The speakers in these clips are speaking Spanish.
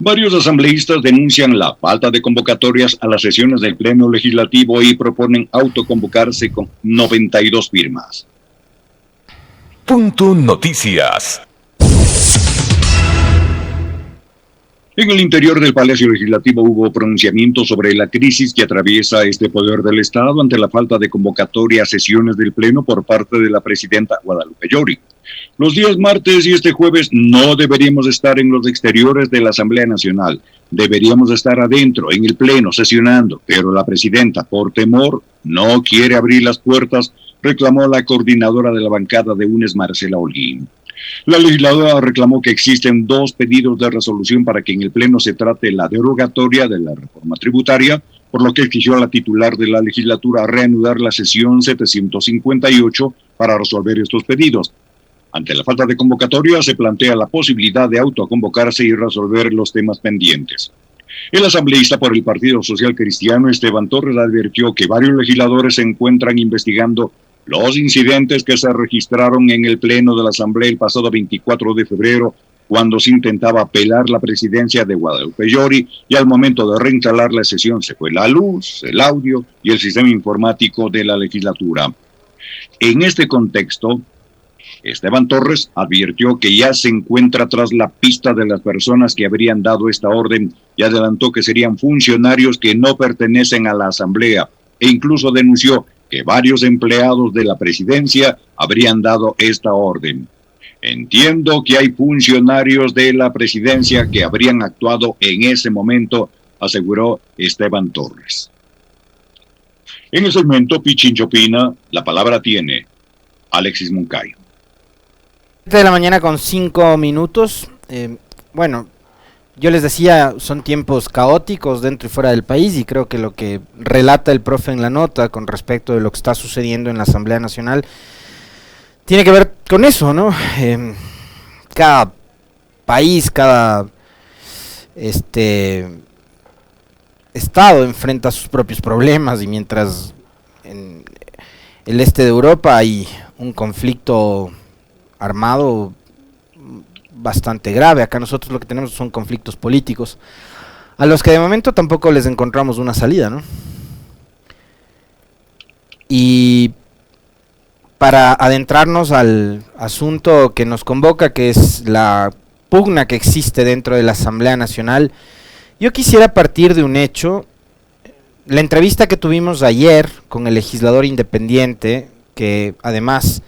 Varios asambleístas denuncian la falta de convocatorias a las sesiones del Pleno Legislativo y proponen autoconvocarse con 92 firmas. Punto Noticias. En el interior del Palacio Legislativo hubo pronunciamientos sobre la crisis que atraviesa este poder del Estado ante la falta de convocatoria a sesiones del Pleno por parte de la presidenta Guadalupe Llori. Los días martes y este jueves no deberíamos estar en los exteriores de la Asamblea Nacional. Deberíamos estar adentro, en el Pleno, sesionando, pero la presidenta, por temor, no quiere abrir las puertas, reclamó la coordinadora de la bancada de UNES, Marcela Holguín. La legisladora reclamó que existen 2 pedidos de resolución para que en el Pleno se trate la derogatoria de la reforma tributaria, por lo que exigió a la titular de la legislatura reanudar la sesión 758 para resolver estos pedidos. Ante la falta de convocatoria, se plantea la posibilidad de autoconvocarse y resolver los temas pendientes. El asambleísta por el Partido Social Cristiano, Esteban Torres, advirtió que varios legisladores se encuentran investigando los incidentes que se registraron en el Pleno de la Asamblea el pasado 24 de febrero, cuando se intentaba apelar la presidencia de Guadalupe Llori y al momento de reinstalar la sesión se fue la luz, el audio y el sistema informático de la legislatura. En este contexto, Esteban Torres advirtió que ya se encuentra tras la pista de las personas que habrían dado esta orden y adelantó que serían funcionarios que no pertenecen a la Asamblea e incluso denunció que varios empleados de la presidencia habrían dado esta orden. Entiendo que hay funcionarios de la presidencia que habrían actuado en ese momento, aseguró Esteban Torres. En el segmento Pichincho Opina, la palabra tiene Alexis Moncayo. De la mañana con 5 minutos. Bueno, yo les decía, son tiempos caóticos dentro y fuera del país y creo que lo que relata el profe en la nota con respecto de lo que está sucediendo en la Asamblea Nacional tiene que ver con eso, ¿no? Cada país, cada estado enfrenta sus propios problemas y mientras en el este de Europa hay un conflicto armado bastante grave. Acá nosotros lo que tenemos son conflictos políticos, a los que de momento tampoco les encontramos una salida, ¿no? Y para adentrarnos al asunto que nos convoca, que es la pugna que existe dentro de la Asamblea Nacional, yo quisiera partir de un hecho. La entrevista que tuvimos ayer con el legislador independiente, que además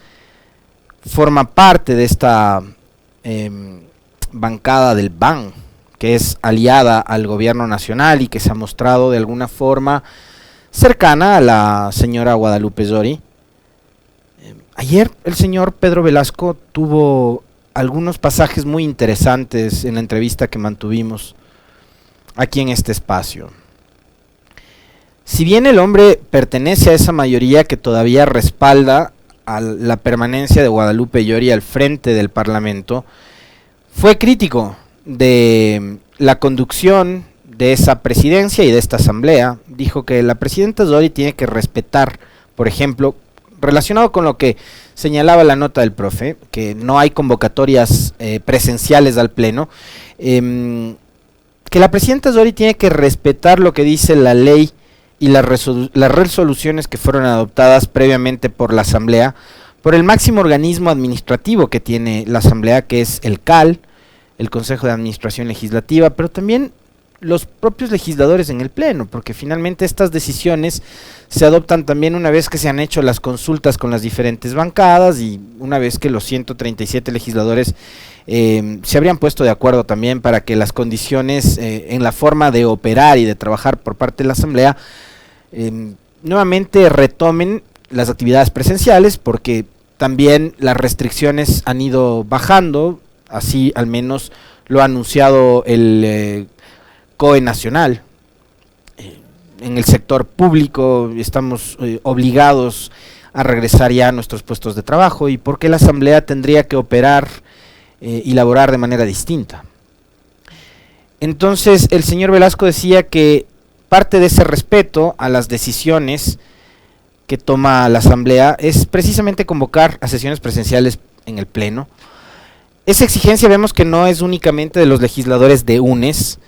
forma parte de esta bancada del BAN, que es aliada al gobierno nacional y que se ha mostrado de alguna forma cercana a la señora Guadalupe Llori. Ayer el señor Pedro Velasco tuvo algunos pasajes muy interesantes en la entrevista que mantuvimos aquí en este espacio. Si bien el hombre pertenece a esa mayoría que todavía respalda a la permanencia de Guadalupe Llori al frente del Parlamento, fue crítico de la conducción de esa presidencia y de esta asamblea. Dijo que la presidenta Llori tiene que respetar, por ejemplo, relacionado con lo que señalaba la nota del profe, que no hay convocatorias presenciales al pleno, que la presidenta Llori tiene que respetar lo que dice la ley y las resoluciones que fueron adoptadas previamente por la Asamblea, por el máximo organismo administrativo que tiene la Asamblea, que es el CAL, el Consejo de Administración Legislativa, pero también los propios legisladores en el Pleno, porque finalmente estas decisiones se adoptan también una vez que se han hecho las consultas con las diferentes bancadas y una vez que los 137 legisladores se habrían puesto de acuerdo también para que las condiciones en la forma de operar y de trabajar por parte de la Asamblea nuevamente retomen las actividades presenciales, porque también las restricciones han ido bajando, así al menos lo ha anunciado el COE nacional. En el sector público estamos obligados a regresar ya a nuestros puestos de trabajo, y por qué la Asamblea tendría que operar y laborar de manera distinta. Entonces el señor Velasco decía que parte de ese respeto a las decisiones que toma la Asamblea es precisamente convocar a sesiones presenciales en el Pleno, Esa exigencia vemos que no es únicamente de los legisladores de UNES.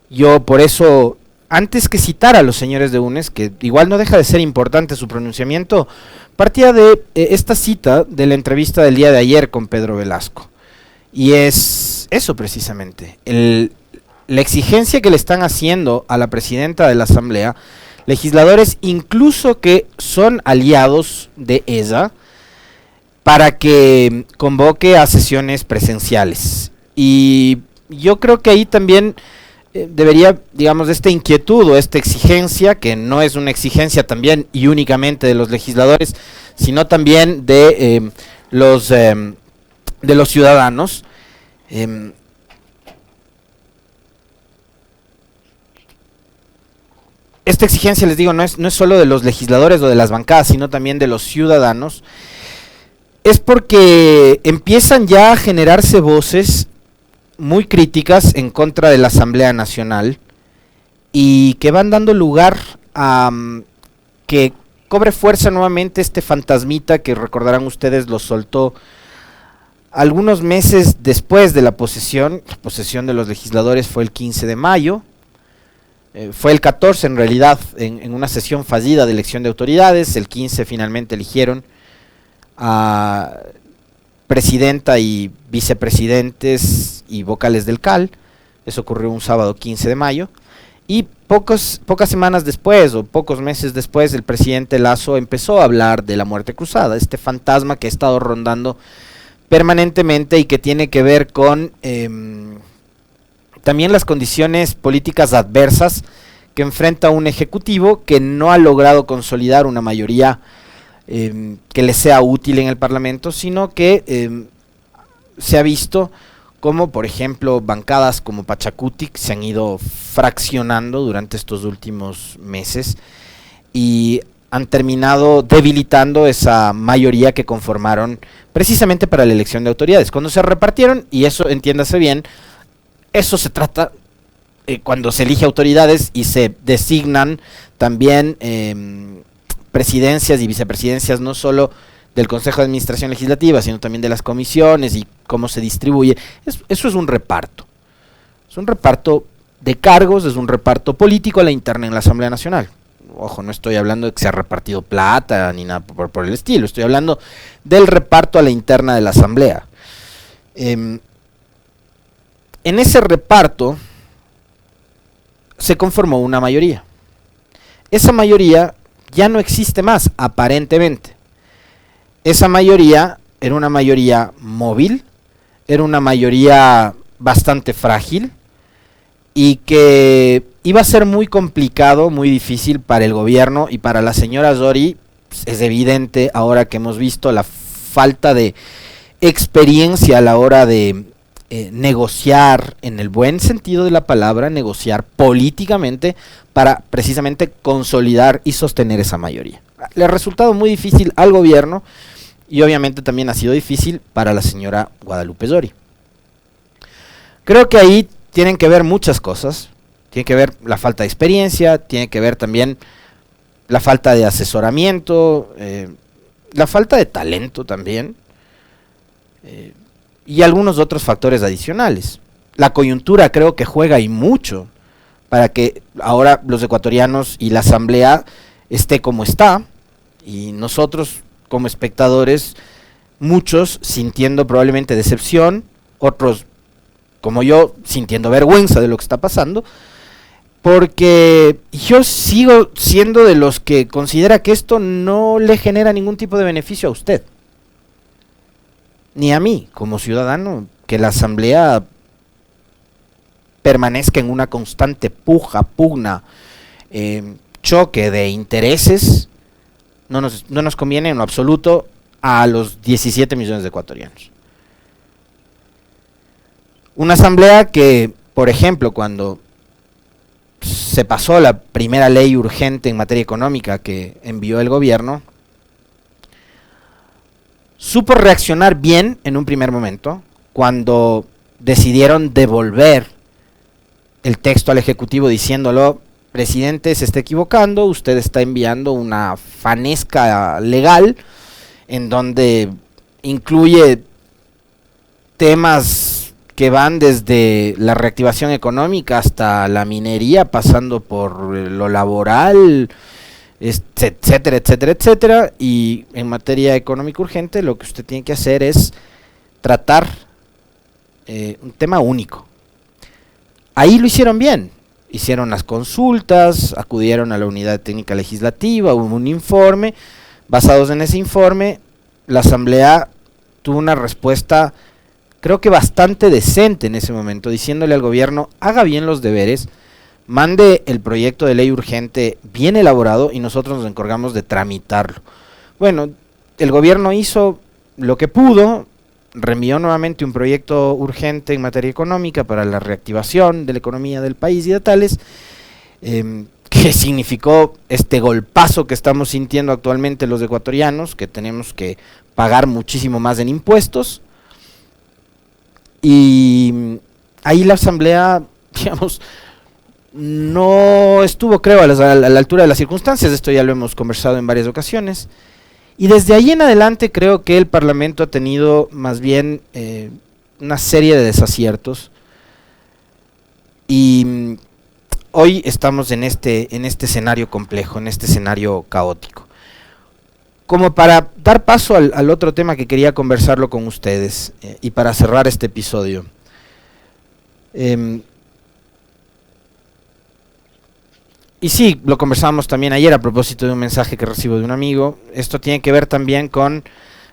Yo por eso, antes que citar a los señores de UNES, que igual no deja de ser importante su pronunciamiento, partía de esta cita de la entrevista del día de ayer con Pedro Velasco. Y es eso precisamente, la exigencia que le están haciendo a la presidenta de la Asamblea, legisladores incluso que son aliados de ella, para que convoque a sesiones presenciales. Y yo creo que ahí también debería, digamos, esta inquietud o esta exigencia, que no es una exigencia también y únicamente de los legisladores, sino también de los ciudadanos. Esta exigencia, les digo, no es solo de los legisladores o de las bancadas, sino también de los ciudadanos. Es porque empiezan ya a generarse voces muy críticas en contra de la Asamblea Nacional y que van dando lugar a que cobre fuerza nuevamente este fantasmita que, recordarán ustedes, lo soltó algunos meses después de la posesión. La posesión de los legisladores fue el 15 de mayo, fue el 14 en realidad, en una sesión fallida de elección de autoridades. El 15 finalmente eligieron a presidenta y vicepresidentes y vocales del CAL. Eso ocurrió un sábado 15 de mayo. Y pocas semanas después, o pocos meses después, el presidente Lasso empezó a hablar de la muerte cruzada, este fantasma que ha estado rondando permanentemente y que tiene que ver con también las condiciones políticas adversas que enfrenta un ejecutivo que no ha logrado consolidar una mayoría que le sea útil en el Parlamento, sino que se ha visto como, por ejemplo, bancadas como Pachacutic se han ido fraccionando durante estos últimos meses y han terminado debilitando esa mayoría que conformaron precisamente para la elección de autoridades. Cuando se repartieron, y eso entiéndase bien, eso se trata cuando se elige autoridades y se designan también presidencias y vicepresidencias, no solo del Consejo de Administración Legislativa, sino también de las comisiones y cómo se distribuye. Eso es un reparto. Es un reparto de cargos, es un reparto político a la interna en la Asamblea Nacional. Ojo, no estoy hablando de que se ha repartido plata ni nada por el estilo. Estoy hablando del reparto a la interna de la Asamblea. En ese reparto se conformó una mayoría. Esa mayoría ya no existe más, aparentemente. Esa mayoría era una mayoría móvil, era una mayoría bastante frágil y que iba a ser muy complicado, muy difícil para el gobierno y para la señora Zori. Es evidente ahora que hemos visto la falta de experiencia a la hora de negociar, en el buen sentido de la palabra, negociar políticamente para precisamente consolidar y sostener esa mayoría. Le ha resultado muy difícil al gobierno y obviamente también ha sido difícil para la señora Guadalupe Zori. Creo que ahí tienen que ver muchas cosas. Tiene que ver la falta de experiencia, tiene que ver también la falta de asesoramiento, la falta de talento también, y algunos otros factores adicionales. La coyuntura creo que juega y mucho para que ahora los ecuatorianos y la Asamblea esté como está, y nosotros como espectadores, muchos sintiendo probablemente decepción, otros como yo sintiendo vergüenza de lo que está pasando, porque yo sigo siendo de los que considera que esto no le genera ningún tipo de beneficio a usted, ni a mí como ciudadano, que la Asamblea permanezca en una constante pugna, choque de intereses. No nos conviene en lo absoluto a los 17 millones de ecuatorianos. Una Asamblea que, por ejemplo, cuando se pasó la primera ley urgente en materia económica que envió el gobierno, supo reaccionar bien en un primer momento, cuando decidieron devolver el texto al Ejecutivo diciéndolo: presidente, se está equivocando, usted está enviando una fanesca legal en donde incluye temas que van desde la reactivación económica hasta la minería, pasando por lo laboral, etcétera, etcétera, etcétera. Y en materia económica urgente lo que usted tiene que hacer es tratar un tema único. Ahí lo hicieron bien, hicieron las consultas, acudieron a la unidad técnica legislativa, hubo un informe, basados en ese informe, la asamblea tuvo una respuesta creo que bastante decente en ese momento, diciéndole al gobierno, haga bien los deberes, mande el proyecto de ley urgente bien elaborado y nosotros nos encargamos de tramitarlo. Bueno, el gobierno hizo lo que pudo, reenvió nuevamente un proyecto urgente en materia económica para la reactivación de la economía del país y de tales, que significó este golpazo que estamos sintiendo actualmente los ecuatorianos, que tenemos que pagar muchísimo más en impuestos. Y ahí la asamblea, digamos, no estuvo, creo, a la altura de las circunstancias. Esto ya lo hemos conversado en varias ocasiones. Y desde ahí en adelante creo que el Parlamento ha tenido más bien una serie de desaciertos. Y hoy estamos en este escenario complejo, en este escenario caótico. Como para dar paso al otro tema que quería conversarlo con ustedes y para cerrar este episodio. Y sí, lo conversábamos también ayer a propósito de un mensaje que recibo de un amigo. Esto tiene que ver también con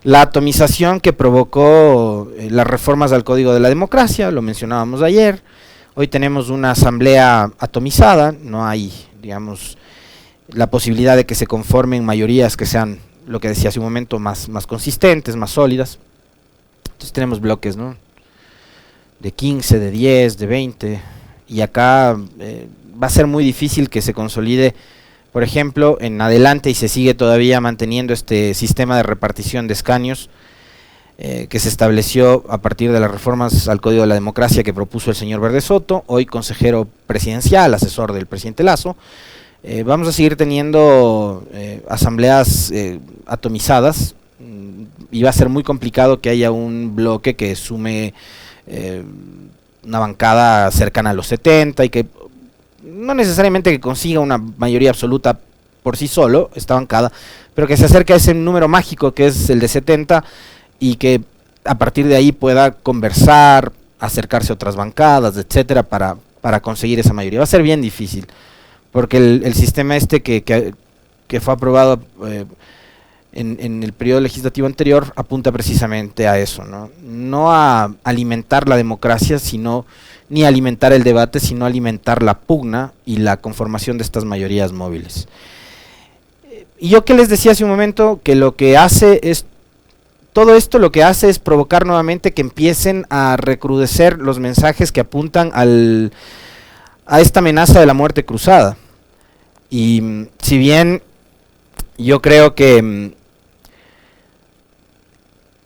la atomización que provocó las reformas al Código de la Democracia, lo mencionábamos ayer. Hoy tenemos una asamblea atomizada, no hay, digamos, la posibilidad de que se conformen mayorías que sean, lo que decía hace un momento, más consistentes, más sólidas. Entonces tenemos bloques, ¿no?, de 15, de 10, de 20, y acá va a ser muy difícil que se consolide, por ejemplo, en adelante, y se sigue todavía manteniendo este sistema de repartición de escaños que se estableció a partir de las reformas al Código de la Democracia que propuso el señor Verde Soto, hoy consejero presidencial, asesor del presidente Lasso. Vamos a seguir teniendo asambleas atomizadas, y va a ser muy complicado que haya un bloque que sume una bancada cercana a los 70 y que no necesariamente que consiga una mayoría absoluta por sí solo, esta bancada, pero que se acerque a ese número mágico que es el de 70 y que a partir de ahí pueda conversar, acercarse a otras bancadas, etcétera, para conseguir esa mayoría. Va a ser bien difícil, porque el sistema que fue aprobado en el periodo legislativo anterior apunta precisamente a eso, no a alimentar la democracia, ni alimentar el debate, sino alimentar la pugna y la conformación de estas mayorías móviles. Y yo que les decía hace un momento que lo que hace es, todo esto lo que hace es provocar nuevamente que empiecen a recrudecer los mensajes que apuntan a esta amenaza de la muerte cruzada. Y si bien yo creo que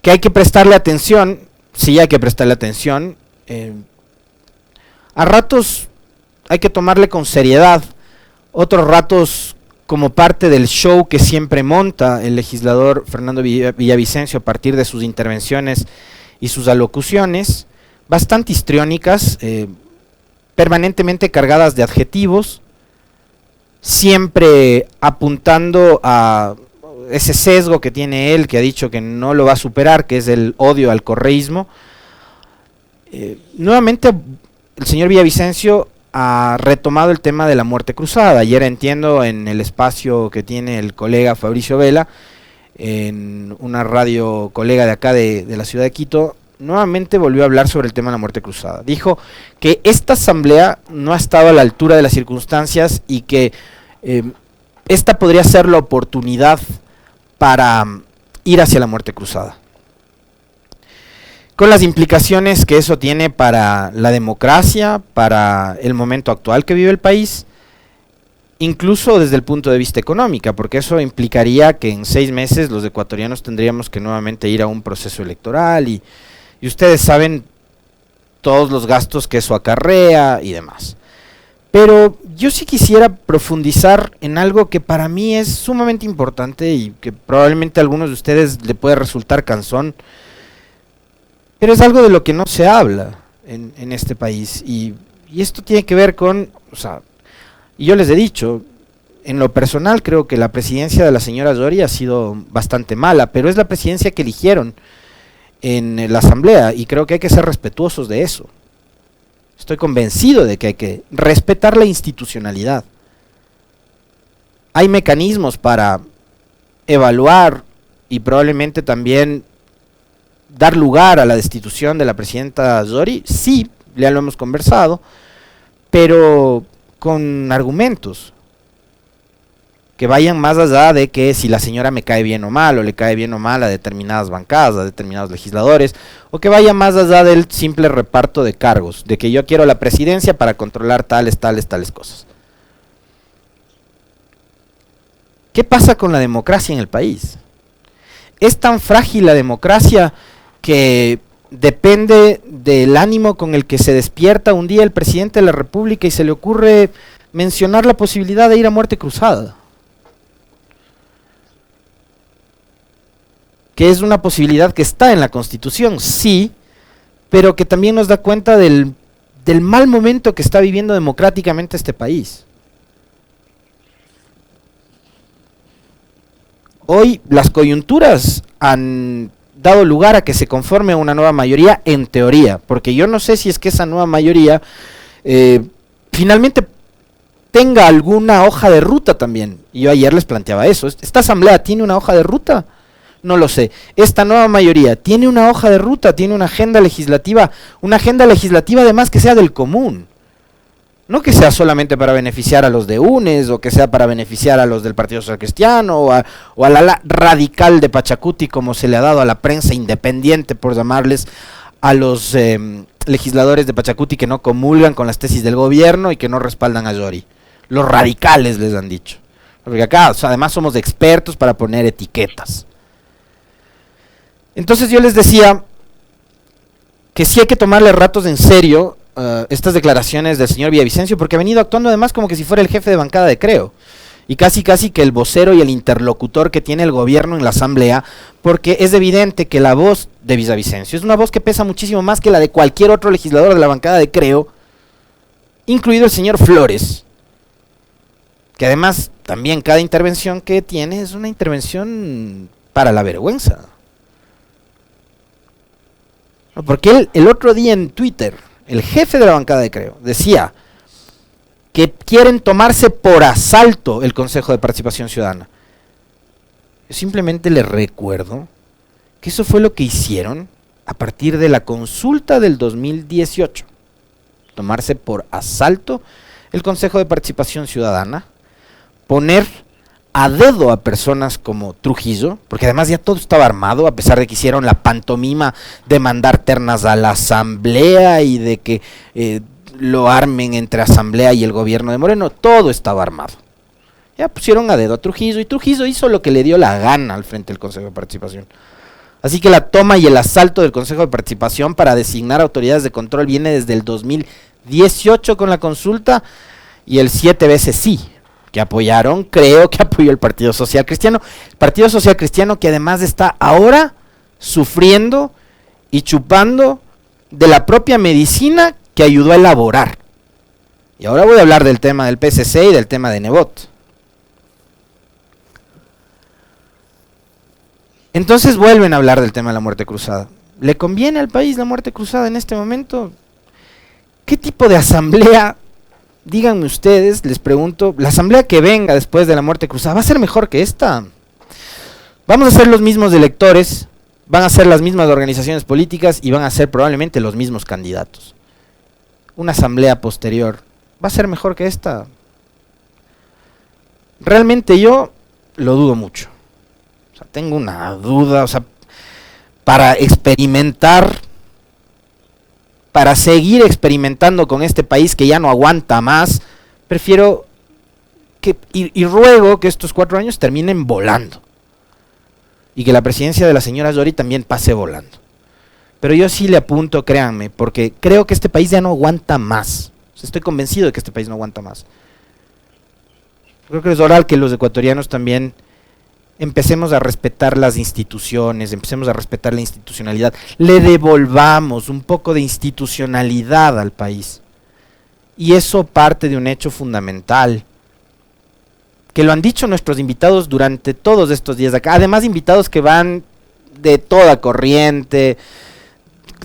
hay que prestarle atención, sí hay que prestarle atención, a ratos hay que tomarle con seriedad, otros ratos como parte del show que siempre monta el legislador Fernando Villavicencio a partir de sus intervenciones y sus alocuciones, bastante histriónicas, permanentemente cargadas de adjetivos, siempre apuntando a ese sesgo que tiene él, que ha dicho que no lo va a superar, que es el odio al correísmo. Nuevamente el señor Villavicencio ha retomado el tema de la muerte cruzada. Ayer, entiendo, en el espacio que tiene el colega Fabricio Vela, en una radio colega de acá de la ciudad de Quito, nuevamente volvió a hablar sobre el tema de la muerte cruzada. Dijo que esta asamblea no ha estado a la altura de las circunstancias y que esta podría ser la oportunidad para ir hacia la muerte cruzada, con las implicaciones que eso tiene para la democracia, para el momento actual que vive el país, incluso desde el punto de vista económico, porque eso implicaría que en 6 meses los ecuatorianos tendríamos que nuevamente ir a un proceso electoral y ustedes saben todos los gastos que eso acarrea y demás. Pero yo sí quisiera profundizar en algo que para mí es sumamente importante y que probablemente a algunos de ustedes le puede resultar cansón, Pero es algo de lo que no se habla en este país, y esto tiene que ver con, o sea, y yo les he dicho, en lo personal creo que la presidencia de la señora Zori ha sido bastante mala, pero es la presidencia que eligieron en la asamblea, y creo que hay que ser respetuosos de eso. Estoy convencido de que hay que respetar la institucionalidad. Hay mecanismos para evaluar y probablemente también dar lugar a la destitución de la presidenta Zori. Sí, ya lo hemos conversado, pero con argumentos que vayan más allá de que si la señora me cae bien o mal, o le cae bien o mal a determinadas bancadas, a determinados legisladores, o que vaya más allá del simple reparto de cargos, de que yo quiero la presidencia para controlar tales cosas. ¿Qué pasa con la democracia en el país? Es tan frágil la democracia que depende del ánimo con el que se despierta un día el presidente de la República y se le ocurre mencionar la posibilidad de ir a muerte cruzada. Que es una posibilidad que está en la Constitución, sí, pero que también nos da cuenta del mal momento que está viviendo democráticamente este país. Hoy las coyunturas han dado lugar a que se conforme una nueva mayoría, en teoría, porque yo no sé si es que esa nueva mayoría finalmente tenga alguna hoja de ruta también. Y yo ayer les planteaba eso. ¿Esta asamblea tiene una hoja de ruta? No lo sé. Esta nueva mayoría tiene una hoja de ruta, tiene una agenda legislativa además que sea del común. No que sea solamente para beneficiar a los de UNES, o que sea para beneficiar a los del Partido Social Cristiano, o a la radical de Pachacuti, como se le ha dado a la prensa independiente, por llamarles, a los legisladores de Pachacuti que no comulgan con las tesis del gobierno y que no respaldan a Zori. Los radicales les han dicho. Porque acá, o sea, además somos expertos para poner etiquetas. Entonces yo les decía que sí hay que tomarle ratos en serio estas declaraciones del señor Villavicencio, porque ha venido actuando además como que si fuera el jefe de bancada de Creo, y casi que el vocero y el interlocutor que tiene el gobierno en la asamblea, porque es evidente que la voz de Villavicencio es una voz que pesa muchísimo más que la de cualquier otro legislador de la bancada de Creo, incluido el señor Flores, que además también cada intervención que tiene es una intervención para la vergüenza. No, porque el otro día en Twitter, el jefe de la bancada de Creo decía que quieren tomarse por asalto el Consejo de Participación Ciudadana. Yo simplemente les recuerdo que eso fue lo que hicieron a partir de la consulta del 2018. Tomarse por asalto el Consejo de Participación Ciudadana, poner a dedo a personas como Trujillo, porque además ya todo estaba armado, a pesar de que hicieron la pantomima de mandar ternas a la asamblea y de que lo armen entre asamblea y el gobierno de Moreno, todo estaba armado. Ya pusieron a dedo a Trujillo, y Trujillo hizo lo que le dio la gana al frente del Consejo de Participación. Así que la toma y el asalto del Consejo de Participación para designar autoridades de control viene desde el 2018 con la consulta, y el 7 veces sí, que apoyaron, creo que apoyó el Partido Social Cristiano. El Partido Social Cristiano que además está ahora sufriendo y chupando de la propia medicina que ayudó a elaborar. Y ahora voy a hablar del tema del PSC y del tema de Nebot. Entonces vuelven a hablar del tema de la muerte cruzada. ¿Le conviene al país la muerte cruzada en este momento? ¿Qué tipo de asamblea? Díganme ustedes, les pregunto, la asamblea que venga después de la muerte cruzada, ¿va a ser mejor que esta? Vamos a ser los mismos electores, van a ser las mismas organizaciones políticas y van a ser probablemente los mismos candidatos. Una asamblea posterior, ¿va a ser mejor que esta? Realmente yo lo dudo mucho. O sea, tengo una duda, o sea, para experimentar, para seguir experimentando con este país que ya no aguanta más, prefiero que, y ruego que estos 4 años terminen volando. Y que la presidencia de la señora Zori también pase volando. Pero yo sí le apunto, créanme, porque creo que este país ya no aguanta más. O sea, estoy convencido de que este país no aguanta más. Creo que es hora que los ecuatorianos también empecemos a respetar las instituciones, empecemos a respetar la institucionalidad, le devolvamos un poco de institucionalidad al país. Y eso parte de un hecho fundamental, que lo han dicho nuestros invitados durante todos estos días de acá, además invitados que van de toda corriente,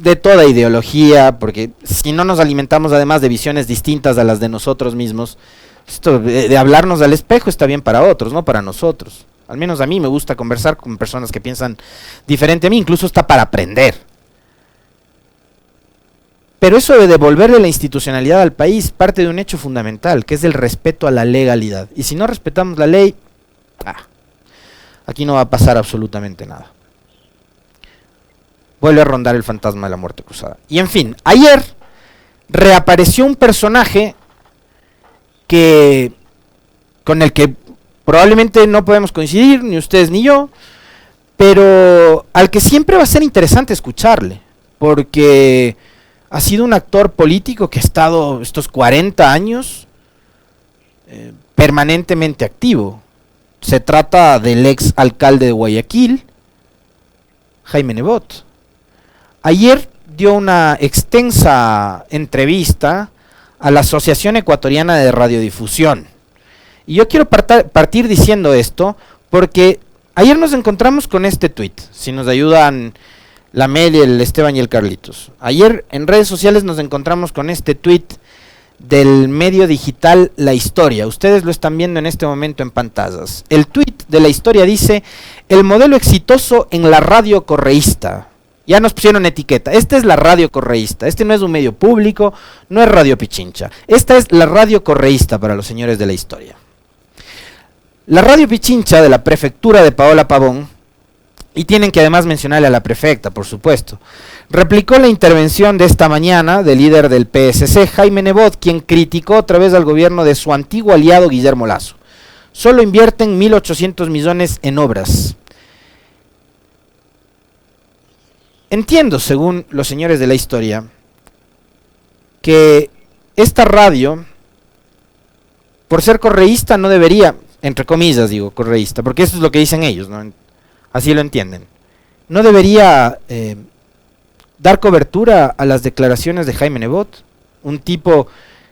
de toda ideología, porque si no nos alimentamos además de visiones distintas a las de nosotros mismos, esto de hablarnos al espejo está bien para otros, no para nosotros. Al menos a mí me gusta conversar con personas que piensan diferente a mí, incluso está para aprender. Pero eso de devolverle la institucionalidad al país parte de un hecho fundamental, que es el respeto a la legalidad. Y si no respetamos la ley, aquí no va a pasar absolutamente nada. Vuelve a rondar el fantasma de la muerte cruzada. Y en fin, ayer reapareció un personaje con el que probablemente no podemos coincidir, ni ustedes ni yo, pero al que siempre va a ser interesante escucharle, porque ha sido un actor político que ha estado estos 40 años permanentemente activo. Se trata del ex alcalde de Guayaquil, Jaime Nebot. Ayer dio una extensa entrevista a la Asociación Ecuatoriana de Radiodifusión. Y yo quiero partir diciendo esto, porque ayer nos encontramos con este tuit, si nos ayudan la Mel, el Esteban y el Carlitos. Ayer en redes sociales nos encontramos con este tuit del medio digital La Historia. Ustedes lo están viendo en este momento en pantallas. El tuit de La Historia dice: el modelo exitoso en la radio correísta. Ya nos pusieron etiqueta. Esta es la radio correísta. Este no es un medio público, no es Radio Pichincha. Esta es la radio correísta para los señores de La Historia. La radio Pichincha de la prefectura de Paola Pavón, y tienen que además mencionarle a la prefecta, por supuesto, replicó la intervención de esta mañana del líder del PSC, Jaime Nebot, quien criticó otra vez al gobierno de su antiguo aliado Guillermo Lasso. Solo invierten 1.800 millones en obras. Entiendo, según los señores de La Historia, que esta radio, por ser correísta, no debería, entre comillas digo, correísta, porque eso es lo que dicen ellos, ¿no? Así lo entienden, no debería dar cobertura a las declaraciones de Jaime Nebot, un tipo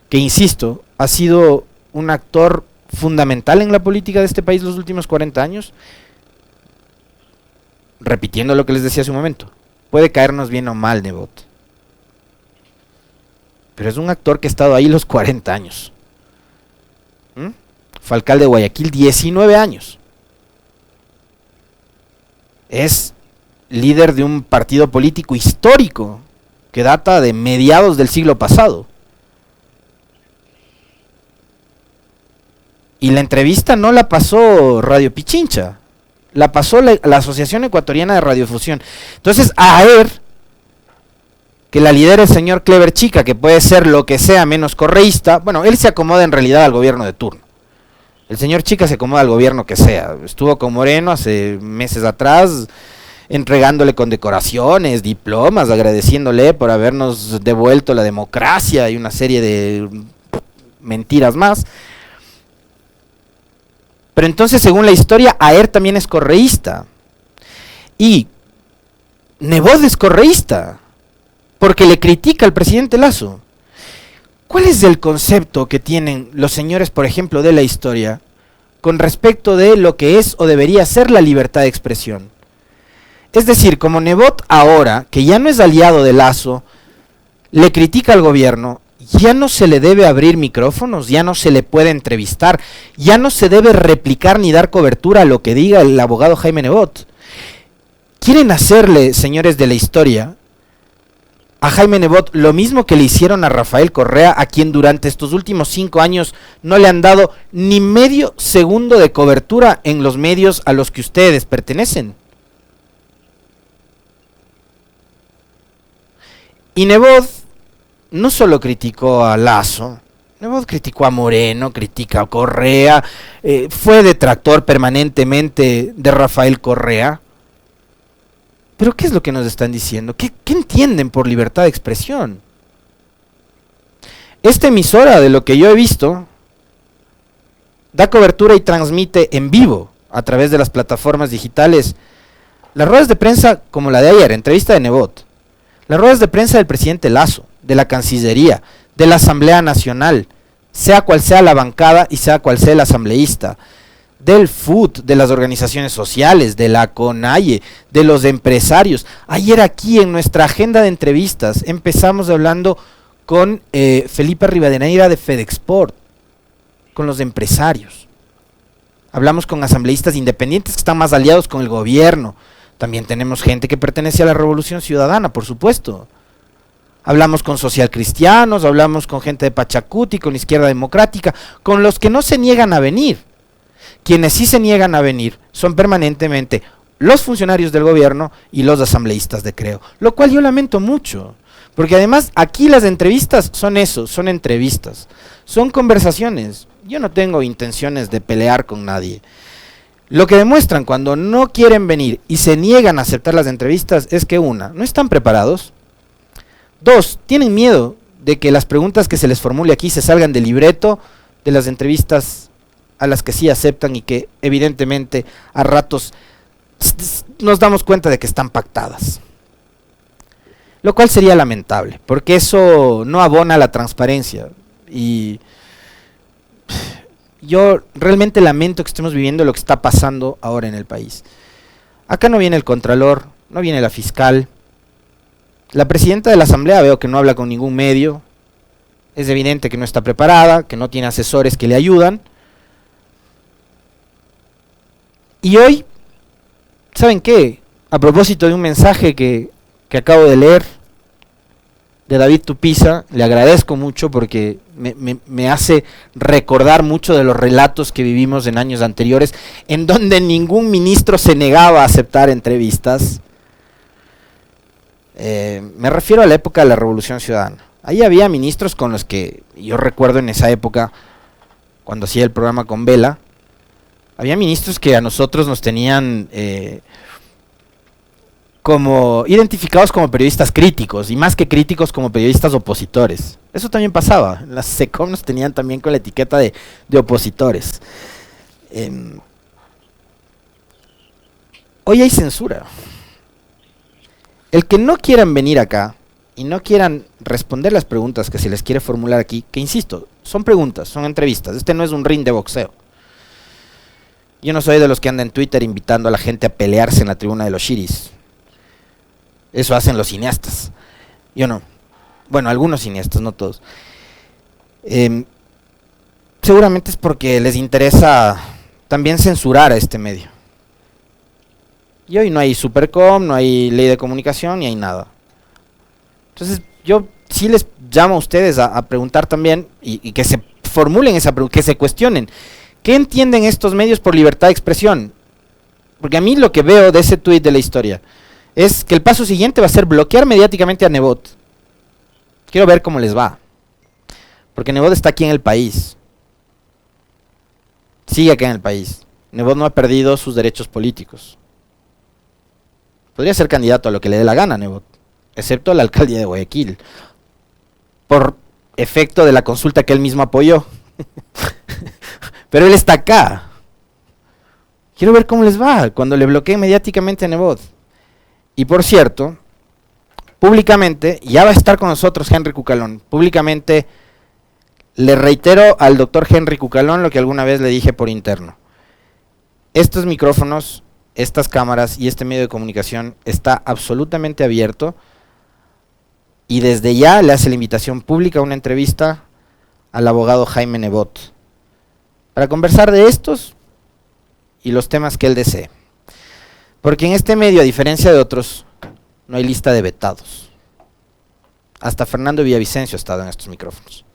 que, insisto, ha sido un actor fundamental en la política de este país los últimos 40 años, repitiendo lo que les decía hace un momento. Puede caernos bien o mal Nebot, pero es un actor que ha estado ahí los 40 años. Fue alcalde de Guayaquil 19 años. Es líder de un partido político histórico que data de mediados del siglo pasado. Y la entrevista no la pasó Radio Pichincha, la pasó la Asociación Ecuatoriana de Radiodifusión. Entonces, ayer, que la lidera el señor Clever Chica, que puede ser lo que sea menos correísta, bueno, él se acomoda en realidad al gobierno de turno. El señor Chica se acomoda al gobierno que sea. Estuvo con Moreno hace meses atrás, entregándole condecoraciones, diplomas, agradeciéndole por habernos devuelto la democracia y una serie de mentiras más. Pero entonces, según La Historia, Aer también es correísta. Y Nebot es correísta, porque le critica al presidente Lasso. ¿Cuál es el concepto que tienen los señores, por ejemplo, de La Historia, con respecto de lo que es o debería ser la libertad de expresión? Es decir, como Nebot ahora, que ya no es aliado de Lasso, le critica al gobierno, ya no se le debe abrir micrófonos, ya no se le puede entrevistar, ya no se debe replicar ni dar cobertura a lo que diga el abogado Jaime Nebot. Quieren hacerle, señores de La Historia, a Jaime Nebot lo mismo que le hicieron a Rafael Correa, a quien durante estos últimos 5 años no le han dado ni medio segundo de cobertura en los medios a los que ustedes pertenecen. Y Nebot no solo criticó a Lasso, Nebot criticó a Moreno, critica a Correa, fue detractor permanentemente de Rafael Correa. ¿Pero qué es lo que nos están diciendo? ¿Qué entienden por libertad de expresión? Esta emisora, de lo que yo he visto, da cobertura y transmite en vivo a través de las plataformas digitales, las ruedas de prensa como la de ayer, entrevista de Nebot, las ruedas de prensa del presidente Lasso, de la Cancillería, de la Asamblea Nacional, sea cual sea la bancada y sea cual sea el asambleísta, del FUT, de las organizaciones sociales, de la CONAIE, de los empresarios. Ayer aquí en nuestra agenda de entrevistas empezamos hablando con Felipe Rivadeneira de FedExport, con los empresarios. Hablamos con asambleístas independientes que están más aliados con el gobierno. También tenemos gente que pertenece a la Revolución Ciudadana, por supuesto. Hablamos con socialcristianos, hablamos con gente de Pachacuti, con Izquierda Democrática, con los que no se niegan a venir. Quienes sí se niegan a venir son permanentemente los funcionarios del gobierno y los asambleístas de Creo, lo cual yo lamento mucho, porque además aquí las entrevistas son eso, son entrevistas, son conversaciones. Yo no tengo intenciones de pelear con nadie. Lo que demuestran cuando no quieren venir y se niegan a aceptar las entrevistas es que una, no están preparados, dos, tienen miedo de que las preguntas que se les formule aquí se salgan del libreto de las entrevistas a las que sí aceptan y que evidentemente a ratos nos damos cuenta de que están pactadas. Lo cual sería lamentable, porque eso no abona la transparencia. Y yo realmente lamento que estemos viviendo lo que está pasando ahora en el país. Acá no viene el contralor, no viene la fiscal. La presidenta de la asamblea veo que no habla con ningún medio. Es evidente que no está preparada, que no tiene asesores que le ayudan. Y hoy, ¿saben qué? A propósito de un mensaje que acabo de leer de David Tupiza, le agradezco mucho porque me hace recordar mucho de los relatos que vivimos en años anteriores, en donde ningún ministro se negaba a aceptar entrevistas. Me refiero a la época de la Revolución Ciudadana. Ahí había ministros con los que yo recuerdo en esa época, cuando hacía el programa con Vela, había ministros que a nosotros nos tenían como identificados como periodistas críticos, y más que críticos como periodistas opositores. Eso también pasaba. Las SECOM nos tenían también con la etiqueta de opositores. Hoy hay censura. El que no quieran venir acá y no quieran responder las preguntas que se les quiere formular aquí, que insisto, son preguntas, son entrevistas. Este no es un ring de boxeo. Yo no soy de los que andan en Twitter invitando a la gente a pelearse en la tribuna de los shiris. Eso hacen los cineastas. Yo no. Bueno, algunos cineastas, no todos. Seguramente es porque les interesa también censurar a este medio. Y hoy no hay Supercom, no hay ley de comunicación, ni hay nada. Entonces yo sí les llamo a ustedes a preguntar también, y que se formulen esa pregunta, que se cuestionen. ¿Qué entienden estos medios por libertad de expresión? Porque a mí lo que veo de ese tuit de la historia es que el paso siguiente va a ser bloquear mediáticamente a Nebot. Quiero ver cómo les va. Porque Nebot está aquí en el país. Sigue aquí en el país. Nebot no ha perdido sus derechos políticos. Podría ser candidato a lo que le dé la gana, Nebot, excepto a la alcaldía de Guayaquil, por efecto de la consulta que él mismo apoyó. Pero él está acá. Quiero ver cómo les va cuando le bloqueen mediáticamente a Nebot. Y por cierto, públicamente, ya va a estar con nosotros Henry Cucalón. Públicamente le reitero al doctor Henry Cucalón lo que alguna vez le dije por interno. Estos micrófonos, estas cámaras y este medio de comunicación está absolutamente abierto, y desde ya le hace la invitación pública a una entrevista al abogado Jaime Nebot para conversar de estos y los temas que él desee. Porque en este medio, a diferencia de otros, no hay lista de vetados. Hasta Fernando Villavicencio ha estado en estos micrófonos.